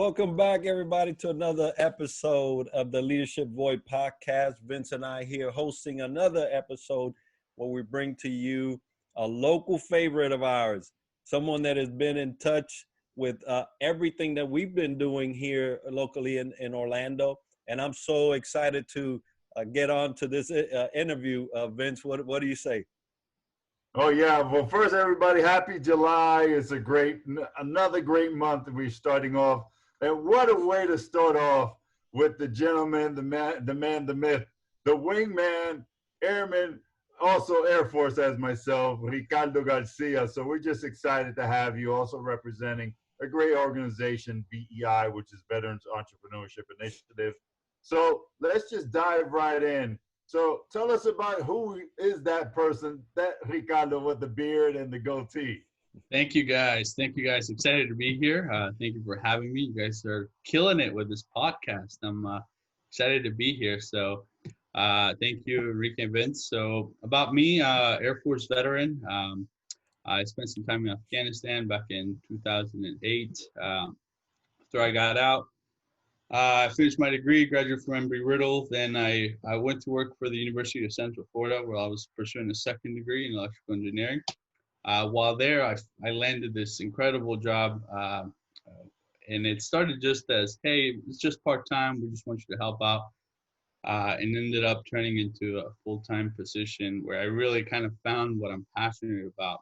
Welcome back, everybody, to another episode of the Leadership Void podcast. Vince and I here hosting another episode where we bring to you a local favorite of ours, someone that has been in touch with everything that we've been doing here locally in Orlando. And I'm so excited to get on to this interview. Vince, what do you say? Oh yeah. Well, first, everybody, happy July. It's another great month we're starting off. And what a way to start off with the gentleman, the man, the myth, the wingman, airman, also Air Force as myself, Ricardo Garcia. So we're just excited to have you also representing a great organization, VEI, which is Veterans Entrepreneurship Initiative. So let's just dive right in. So tell us about who is that person, that Ricardo with the beard and the goatee. Thank you guys. Excited to be here. Thank you for having me. You guys are killing it with this podcast. I'm excited to be here. So thank you, Enrique and Vince. So about me, Air Force veteran. I spent some time in Afghanistan back in 2008. After I got out, I finished my degree, graduated from Embry-Riddle. Then I went to work for the University of Central Florida, where I was pursuing a second degree in electrical engineering. While there, I landed this incredible job, and it started just as, hey, it's just part-time, we just want you to help out, and ended up turning into a full-time position where I really kind of found what I'm passionate about.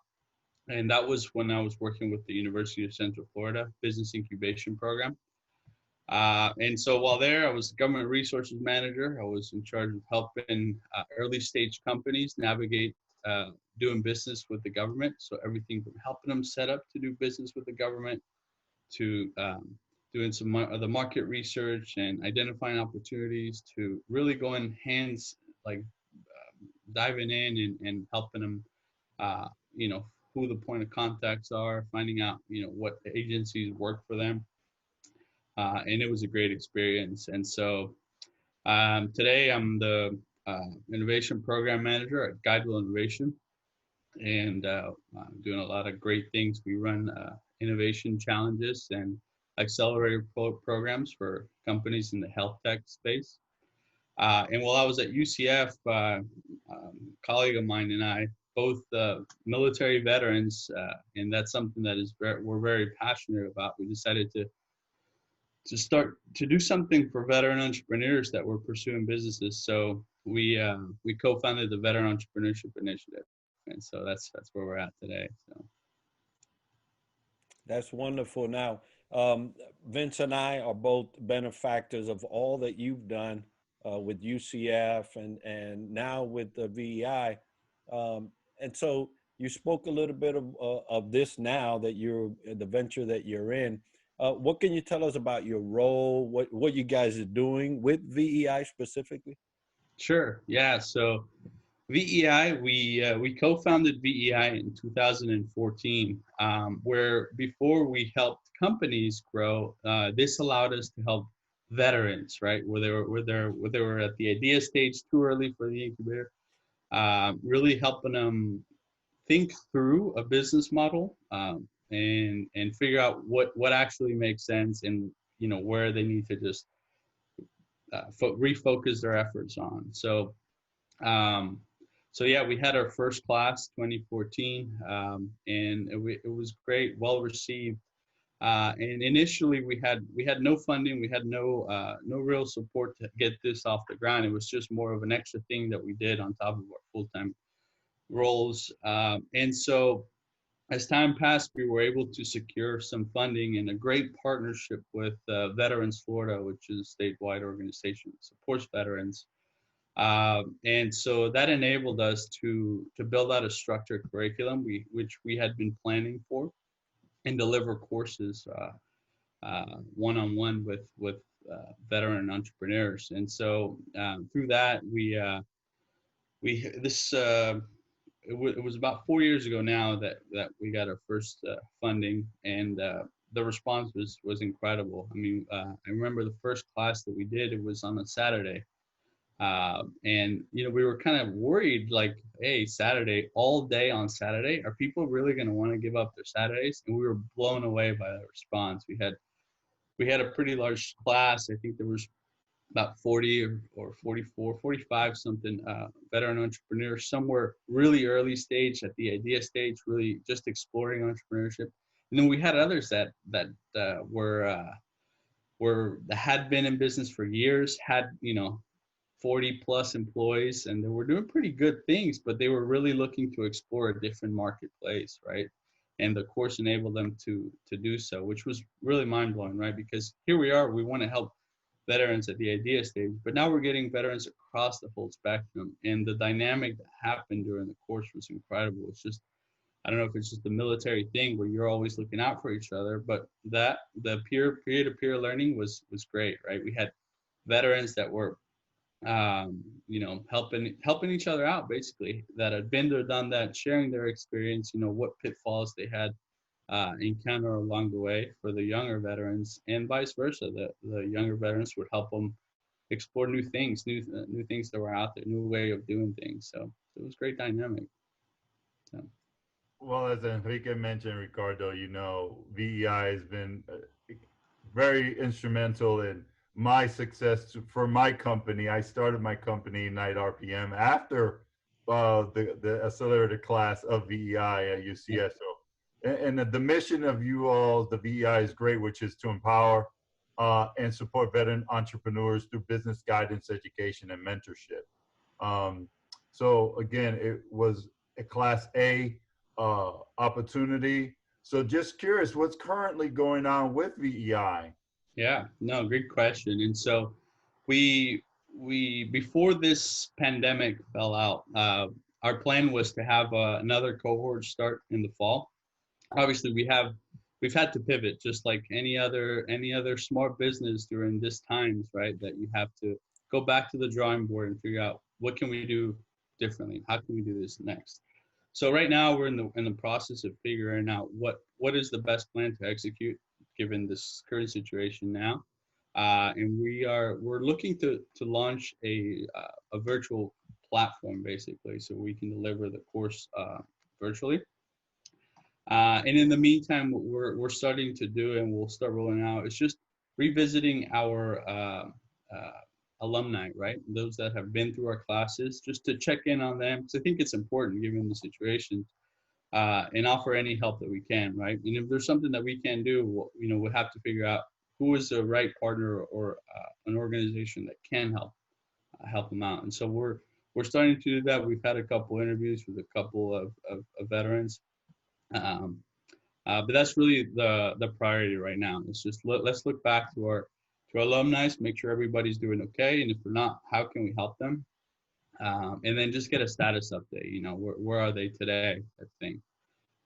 And that was when I was working with the University of Central Florida Business Incubation Program. And so while there, I was the government resources manager. I was in charge of helping early stage companies navigate doing business with the government. So everything from helping them set up to do business with the government to doing some of the market research and identifying opportunities to really going diving in and helping them, who the point of contacts are, finding out, what agencies work for them. And it was a great experience. And so today I'm the innovation program manager at Guidewell Innovation, and I'm doing a lot of great things. We run innovation challenges and accelerator programs for companies in the health tech space. And while I was at UCF, a colleague of mine and I, both military veterans, and that's something that we're very passionate about. We decided to start to do something for veteran entrepreneurs that were pursuing businesses. So we co-founded the Veteran Entrepreneurship Initiative, and so that's where we're at today. So that's wonderful. Now, Vince and I are both benefactors of all that you've done with UCF and now with the VEI. And so you spoke a little bit of this now that you're the venture that you're in. What can you tell us about your role, what you guys are doing with VEI specifically? Sure. Yeah. So VEI, we co-founded VEI in 2014, where before we helped companies grow, this allowed us to help veterans, right? Where they were at the idea stage, too early for the incubator, really helping them think through a business model, and figure out what actually makes sense, and where they need to just refocus their efforts on. So yeah, we had our first class 2014, and it was great, well received. And initially we had no funding, we had no real support to get this off the ground. It was just more of an extra thing that we did on top of our full-time roles. And so as time passed, we were able to secure some funding and a great partnership with Veterans Florida, which is a statewide organization that supports veterans. And so that enabled us to build out a structured curriculum, which we had been planning for, and deliver courses one-on-one with veteran entrepreneurs. And so through that, it was about 4 years ago now that we got our first funding, and the response was incredible. I mean, I remember the first class that we did, it was on a Saturday. And we were kind of worried, like, hey, Saturday, all day on Saturday, are people really going to want to give up their Saturdays? And we were blown away by the response. We had we had a pretty large class. I think there was about 40 or 44, 45 something veteran entrepreneurs, somewhere really early stage, at the idea stage, really just exploring entrepreneurship. And then we had others that had been in business for years, had 40 plus employees, and they were doing pretty good things, but they were really looking to explore a different marketplace, right? And the course enabled them to do so, which was really mind blowing, right? Because here we are, we want to help veterans at the idea stage, but now we're getting veterans across the whole spectrum. And the dynamic that happened during the course was incredible. It's just, I don't know if it's just the military thing where you're always looking out for each other, but the peer-to-peer learning was great, right? We had veterans that were helping each other out, basically, that had been there, done that, sharing their experience, what pitfalls they had encounter along the way for the younger veterans, and vice versa. The younger veterans would help them explore new things, new things that were out there, new way of doing things. So it was great dynamic. So. Well, as Enrique mentioned, Ricardo, VEI has been very instrumental in my success for my company. I started my company, Night RPM, after the accelerator class of VEI at UCS. So, and the mission of you all, the VEI, is great, which is to empower and support veteran entrepreneurs through business guidance, education, and mentorship. So again, it was a Class A opportunity. So just curious, what's currently going on with VEI? Yeah, no, great question. And so we before this pandemic fell out, our plan was to have another cohort start in the fall. Obviously, we've had to pivot, just like any other smart business during this times, right? That you have to go back to the drawing board and figure out what can we do differently? How can we do this next? So right now we're in the process of figuring out what is the best plan to execute given this current situation now, and we're looking to launch a virtual platform, basically, so we can deliver the course virtually. And in the meantime, what we're starting to do, and we'll start rolling out, is just revisiting our alumni, right? Those that have been through our classes, just to check in on them, because I think it's important given the situation, and offer any help that we can, right? And if there's something that we can do, we'll have to figure out who is the right partner or an organization that can help them out. And so we're starting to do that. We've had a couple interviews with a couple of veterans. But that's really the priority right now. It's just let's look back to our alumni, make sure everybody's doing okay, and if we're not, how can we help them? And then just get a status update. Where are they today? That thing,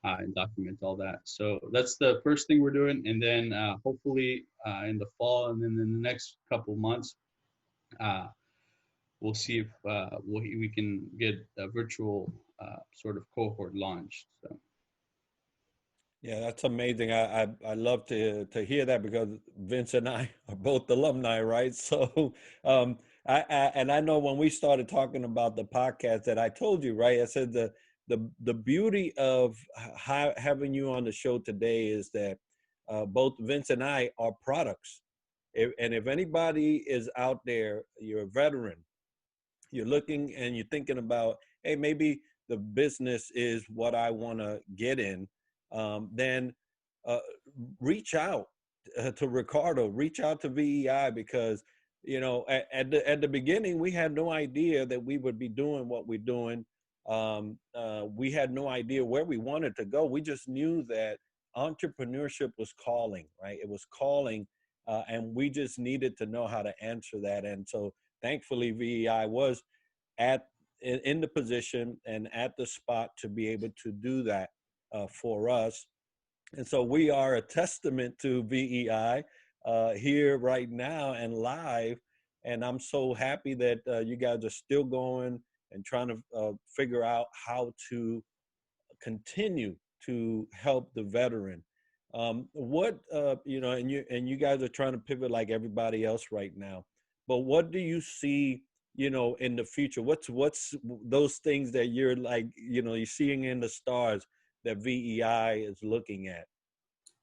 and document all that. So that's the first thing we're doing, and then hopefully in the fall, and then in the next couple months, we'll see if we can get a virtual sort of cohort launched. So. Yeah, that's amazing. I love to hear that, because Vince and I are both alumni, right? So I know when we started talking about the podcast that I told you, right? I said the beauty of having you on the show today is that both Vince and I are products. And if anybody is out there, you're a veteran, you're looking and you're thinking about, hey, maybe the business is what I want to get in. Then reach out to Ricardo, reach out to VEI, because at the beginning we had no idea that we would be doing what we're doing. We had no idea where we wanted to go. We just knew that entrepreneurship was calling, right? It was calling, and we just needed to know how to answer that. And so thankfully VEI was in the position and at the spot to be able to do that for us. And so we are a testament to VEI here right now and live. And I'm so happy that you guys are still going and trying to figure out how to continue to help the veteran. And you guys are trying to pivot like everybody else right now. But what do you see, in the future? What's those things that you're like, you're seeing in the stars that VEI is looking at?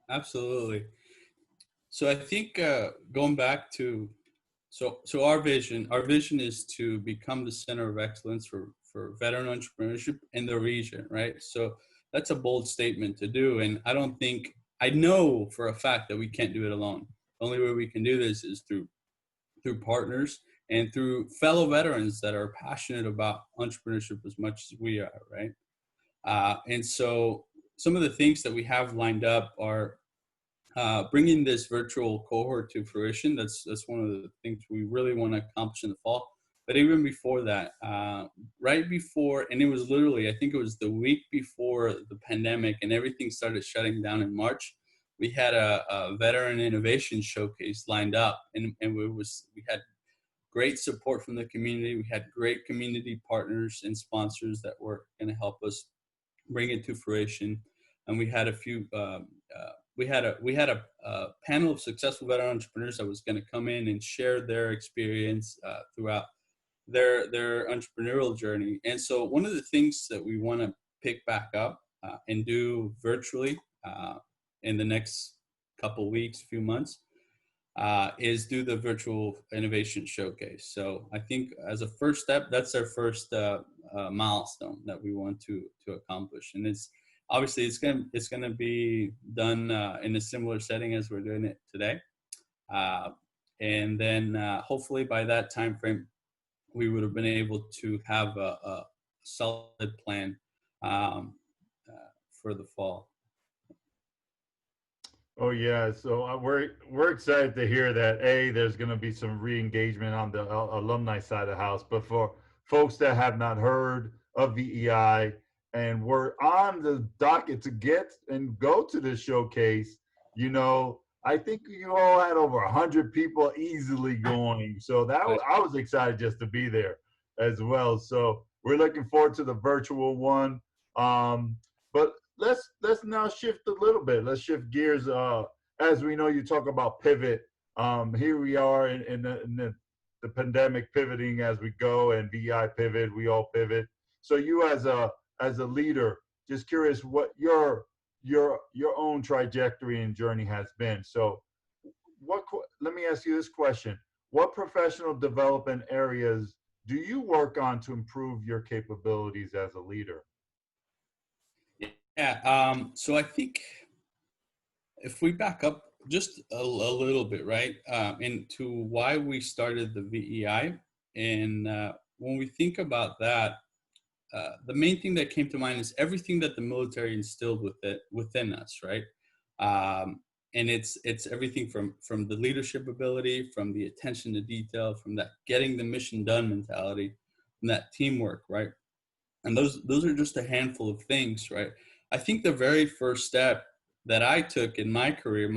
Absolutely. So I think going back to so our vision is to become the center of excellence for veteran entrepreneurship in the region, right? So that's a bold statement to do, and I know for a fact that we can't do it alone. The only way we can do this is through partners and through fellow veterans that are passionate about entrepreneurship as much as we are, right? And so some of the things that we have lined up are bringing this virtual cohort to fruition. That's one of the things we really want to accomplish in the fall. But even before that, right before, and it was literally, I think it was the week before the pandemic and everything started shutting down in March, we had a veteran innovation showcase lined up, and we had great support from the community. We had great community partners and sponsors that were going to help us bring it to fruition. And we had a few we had a panel of successful veteran entrepreneurs that was going to come in and share their experience throughout their entrepreneurial journey. And so one of the things that we want to pick back up and do virtually in the next couple weeks, few months, is do the virtual innovation showcase. So I think as a first step, that's our first milestone that we want to accomplish. And it's obviously it's gonna be done in a similar setting as we're doing it today, and then hopefully by that time frame, we would have been able to have a solid plan for the fall. Oh yeah, so we're excited to hear that there's going to be some re-engagement on the alumni side of the house. But for folks that have not heard of VEI and we're on the docket to get and go to this showcase, I think you all had over 100 people easily going. So I was excited just to be there as well. So we're looking forward to the virtual one. But let's now shift a little bit. Let's shift gears. As we know, you talk about pivot. Here we are in the pandemic, pivoting as we go, and VEI pivot. We all pivot. So you as a leader, just curious what your own trajectory and journey has been. So let me ask you this question: what professional development areas do you work on to improve your capabilities as a leader? Yeah, so I think if we back up just a little bit, right, into why we started the VEI, and when we think about that, the main thing that came to mind is everything that the military instilled within us, right? And it's everything from the leadership ability, from the attention to detail, from that getting the mission done mentality, from that teamwork, right? And those are just a handful of things, right? I think the very first step that I took in my career,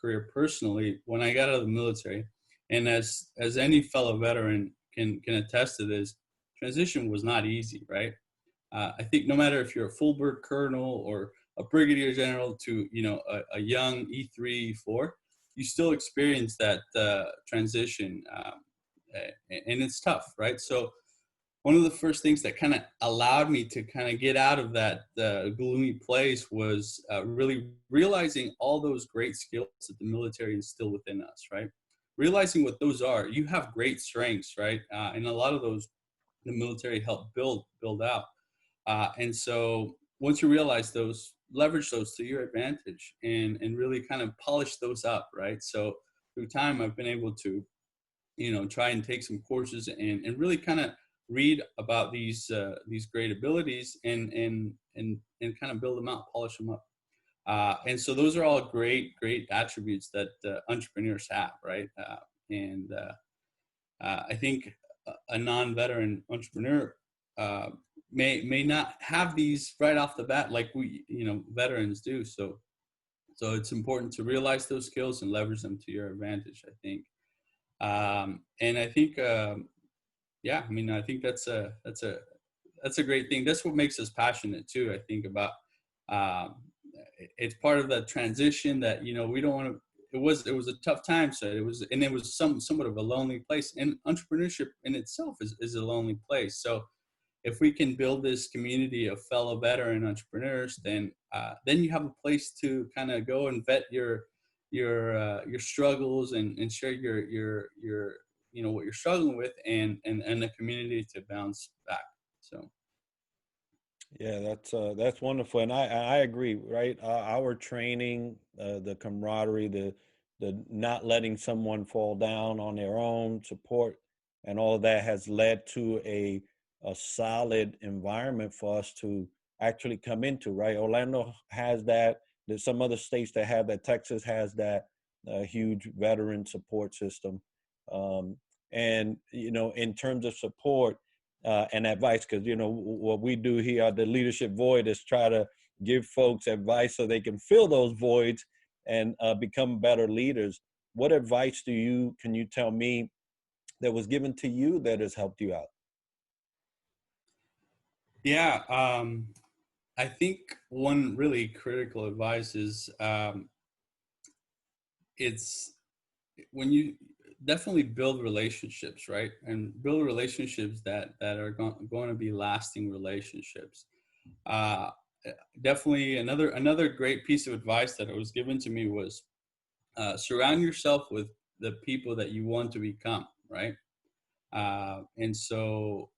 career personally, when I got out of the military, and as any fellow veteran can attest to this, transition was not easy, right? I think no matter if you're a full bird colonel or a brigadier general to a young E3, E4, you still experience that transition, and it's tough, right? So one of the first things that kind of allowed me to kind of get out of that gloomy place was really realizing all those great skills that the military instilled within us, right? Realizing what those are. You have great strengths, right? And a lot of those the military helped build out. And so once you realize those, leverage those to your advantage and really kind of polish those up, right? So through time, I've been able to, try and take some courses and really kind of read about these great abilities and kind of build them out, polish them up. And so those are all great attributes that entrepreneurs have, right? And I think a non-veteran entrepreneur may not have these right off the bat like we, veterans do. So it's important to realize those skills and leverage them to your advantage, I think. And I think, I think that's a great thing. That's what makes us passionate too. I think about it's part of the transition that we don't want to. It was a tough time, so it was somewhat of a lonely place. And entrepreneurship in itself is a lonely place. So if we can build this community of fellow veteran entrepreneurs, then you have a place to kind of go and vet your your struggles and share your what you're struggling with, and the community to bounce back. So Yeah, that's wonderful, and I agree. Right, our training, the camaraderie, the not letting someone fall down on their own, support, and all of that has led to a solid environment for us to actually come into. Right, Orlando has that. There's some other states that have that. Texas has that huge veteran support system, um, and in terms of support and advice, because what we do here at the Leadership Void is try to give folks advice so they can fill those voids and become better leaders. What advice can you tell me that was given to you that has helped you out? yeah, I think one really critical advice is it's when you definitely build relationships, right? And build relationships that are going to be lasting relationships. Uh, Definitely another great piece of advice that was given to me was surround yourself with the people that you want to become, right? And so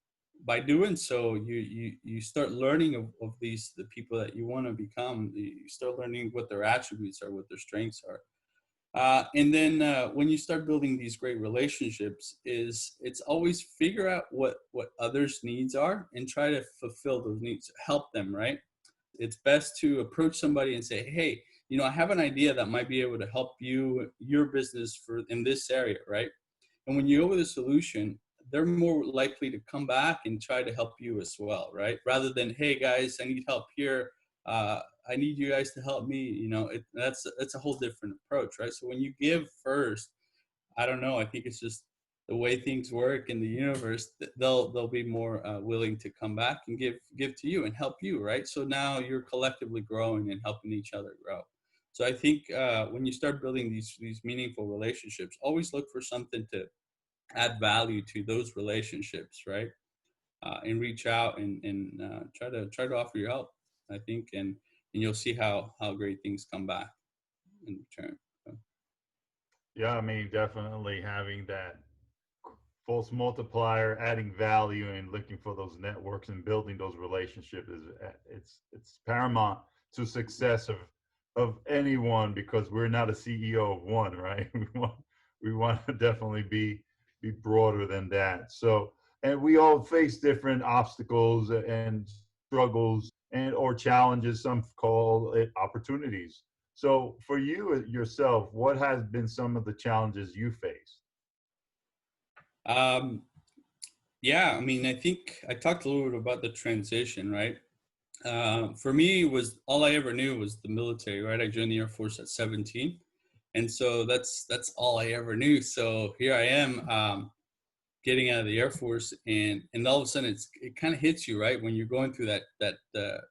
by doing so, you start learning of the people that you want to become. You start learning what their attributes are, what their strengths are. And then when you start building these great relationships, it's always figure out what others' needs are and try to fulfill those needs, help them, right? It's best to approach somebody and say, hey, I have an idea that might be able to help your business in this area, right? And when you go with a solution, they're more likely to come back and try to help you as well, right? Rather than, hey guys, I need help here. I need you guys to help me. That's a whole different approach, right? So when you give first, I don't know. I think it's just the way things work in the universe. They'll be more willing to come back and give to you and help you, right? So now you're collectively growing and helping each other grow. So I think when you start building these meaningful relationships, always look for something to add value to those relationships, right? And reach out and try to offer your help, I think, and you'll see how great things come back in return. So. Yeah, I mean, definitely having that force multiplier, adding value, and looking for those networks and building those relationships it's paramount to success of anyone, because we're not a CEO of one, right? We want to definitely be broader than that. So, and we all face different obstacles and struggles and or challenges. Some call it opportunities. So, for you yourself, what has been some of the challenges you face? Um, yeah, I mean, I think I talked a little bit about the transition, right? For me, was all I ever knew was the military, right? I joined the Air Force at 17, and so that's all I ever knew. So here I am, getting out of the Air Force, and all of a sudden it kind of hits you, right, when you're going through that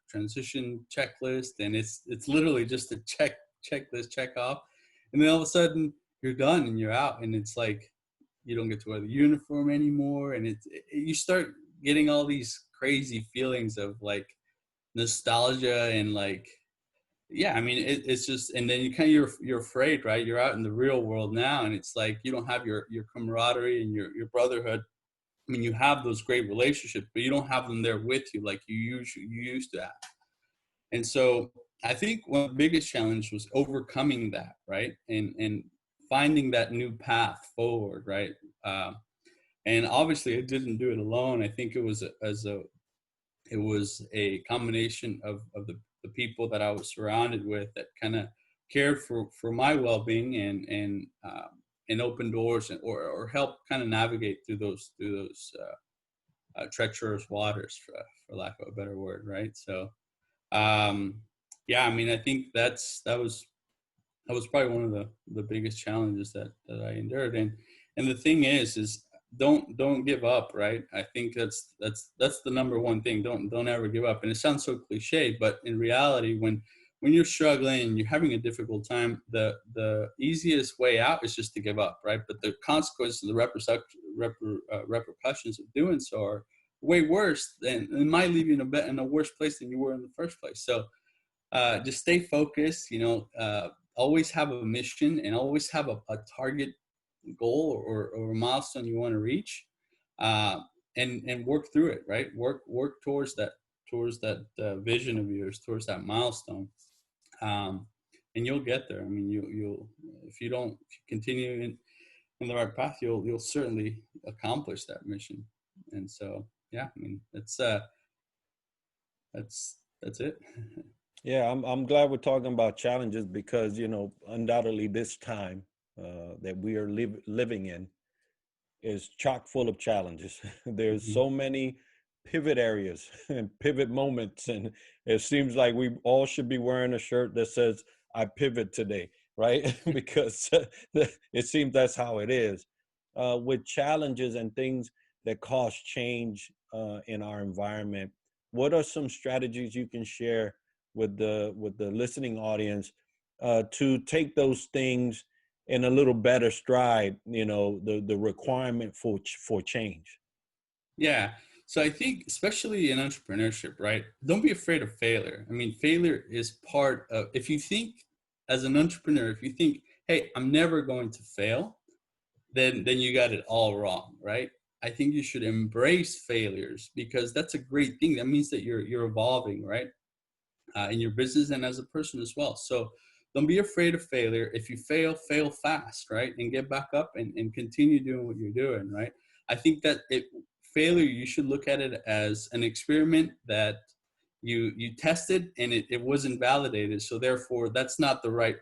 transition checklist, and it's literally just a checklist check off, and then all of a sudden you're done and you're out, and it's like you don't get to wear the uniform anymore, and you start getting all these crazy feelings of like nostalgia and like, yeah, I mean, it's just, and then you're afraid, right? You're out in the real world now, and it's like you don't have your camaraderie and your brotherhood. I mean, you have those great relationships, but you don't have them there with you like you used to have. And so I think one of the biggest challenge was overcoming that, right? And finding that new path forward, right? And obviously, I didn't do it alone. I think it was a combination of the people that I was surrounded with that kind of cared for my well-being and open doors or help kind of navigate through those treacherous waters, for lack of a better word, right? So yeah, I mean, I think that was probably one of the biggest challenges that I endured. And the thing is don't give up, right? I think that's the number one thing. Don't ever give up. And it sounds so cliche, but in reality, when you're struggling and you're having a difficult time, the easiest way out is just to give up, right? But the consequences, the repercussions of doing so are way worse, and it might leave you in a worse place than you were in the first place. So just stay focused. A always have a mission and always have a target goal or a milestone you want to reach, and work through it, right? Work towards that vision of yours, towards that milestone, and you'll get there. I mean, you'll if you continue in the right path, you'll certainly accomplish that mission. And so, yeah, I mean, that's it. Yeah, I'm glad we're talking about challenges because, undoubtedly this time that we are living in is chock full of challenges. There's so many pivot areas and pivot moments, and it seems like we all should be wearing a shirt that says, I pivot today, right? Because it seems that's how it is. With challenges and things that cause change in our environment, what are some strategies you can share with the listening audience to take those things in a little better stride, the requirement for change? Yeah. So I think, especially in entrepreneurship, right? Don't be afraid of failure. I mean, failure is part of, if you think as an entrepreneur, if you think, hey, I'm never going to fail, then you got it all wrong, right? I think you should embrace failures, because that's a great thing. That means that you're evolving, right? In your business and as a person as well. So don't be afraid of failure. If you fail fast, right? And get back up and continue doing what you're doing, right? I think that failure, you should look at it as an experiment that you tested and it wasn't validated. So therefore, that's not the right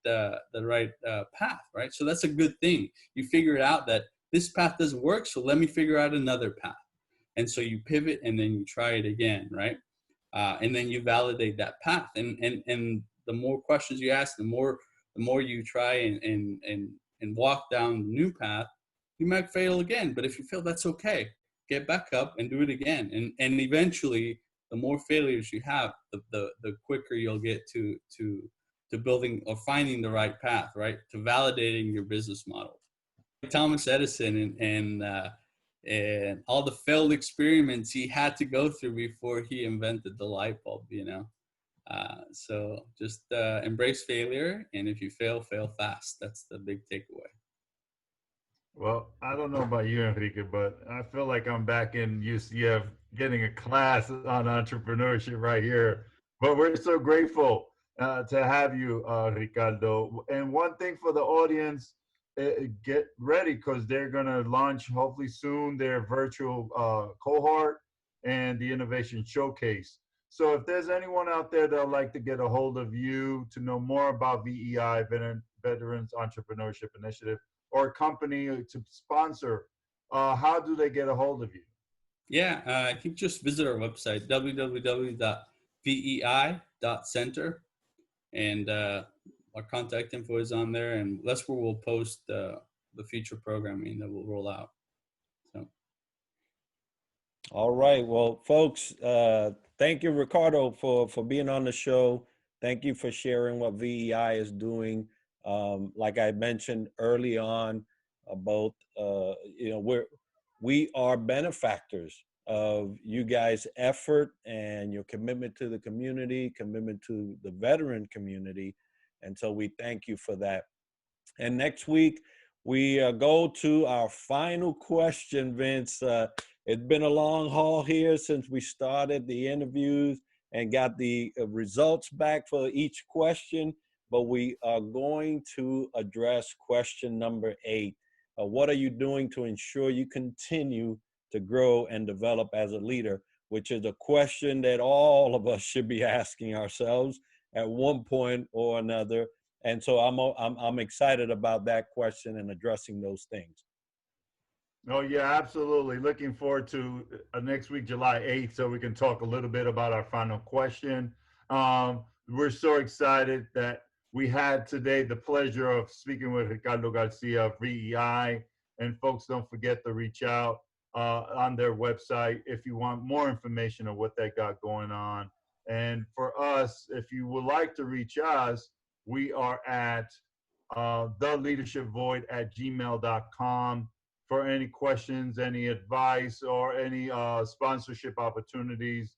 path, right? So that's a good thing. You figure out that this path doesn't work, so let me figure out another path. And so you pivot and then you try it again, right? And then you validate that path. And the more questions you ask, the more you try and walk down the new path, you might fail again. But if you fail, that's okay. Get back up and do it again. And eventually, the more failures you have, the quicker you'll get to building or finding the right path, right? To validating your business model. Thomas Edison and all the failed experiments he had to go through before he invented the light bulb, So just embrace failure, and if you fail fast. That's the big takeaway. Well, I don't know about you, Enrique, but I feel like I'm back in UCF getting a class on entrepreneurship right here. But we're so grateful to have you, Ricardo. And one thing for the audience, get ready, because they're going to launch hopefully soon their virtual cohort and the innovation showcase. So if there's anyone out there that would like to get a hold of you to know more about VEI, Veterans Entrepreneurship Initiative, or a company to sponsor, how do they get a hold of you? Yeah, I think just visit our website, www.vei.center, and our contact info is on there, and that's where we'll post the future programming that we'll roll out. So. All right. Well, folks, thank you, Ricardo, for being on the show. Thank you for sharing what VEI is doing. Like I mentioned early on about, we are benefactors of you guys' effort and your commitment to the community, commitment to the veteran community. And so we thank you for that. And next week, we go to our final question, Vince. It's been a long haul here since we started the interviews and got the results back for each question, but we are going to address question number 8. What are you doing to ensure you continue to grow and develop as a leader, which is a question that all of us should be asking ourselves at one point or another. And so I'm excited about that question and addressing those things. Oh, yeah, absolutely. Looking forward to next week, July 8th, so we can talk a little bit about our final question. We're so excited that we had today the pleasure of speaking with Ricardo Garcia of VEI. And folks, don't forget to reach out on their website if you want more information on what they got going on. And for us, if you would like to reach us, we are at theleadershipvoid@gmail.com. For any questions, any advice, or any sponsorship opportunities,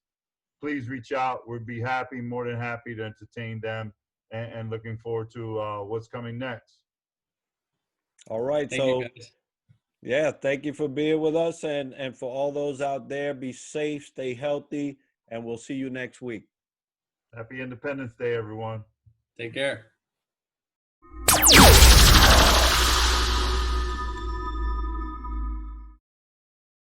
please reach out. We'd be more than happy to entertain them. and looking forward to what's coming next. All right. Thank you, guys. Yeah, thank you for being with us. And for all those out there, be safe, stay healthy, and we'll see you next week. Happy Independence Day, everyone. Take care.